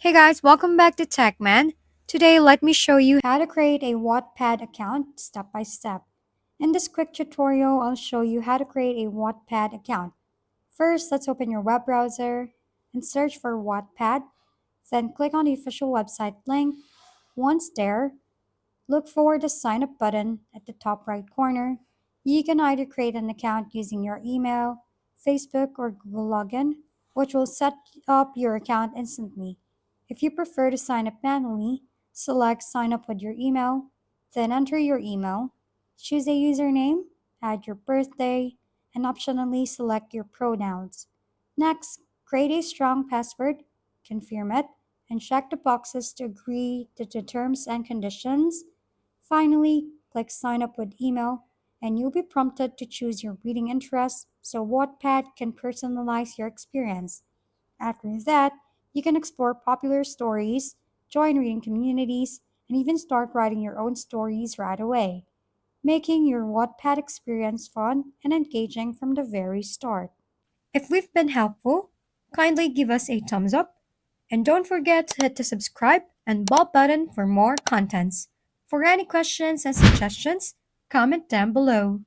Hey guys, welcome back to TechMan. Today, let me show you how to create a Wattpad account step by step. In this quick tutorial, I'll show you how to create a Wattpad account. First, let's open your web browser and search for Wattpad. Then click on the official website link. Once there, look for the sign up button at the top right corner. You can either create an account using your email, Facebook, or Google login, which will set up your account instantly. If you prefer to sign up manually, select sign up with your email, then enter your email, choose a username, add your birthday, and optionally select your pronouns. Next, create a strong password, confirm it, and check the boxes to agree to the terms and conditions. Finally, click Sign Up with Email, and you'll be prompted to choose your reading interests so Wattpad can personalize your experience. After that, you can explore popular stories, join reading communities, and even start writing your own stories right away, making your Wattpad experience fun and engaging from the very start. If we've been helpful, kindly give us a thumbs up and don't forget to hit the subscribe and bell button for more contents. For any questions and suggestions, comment down below.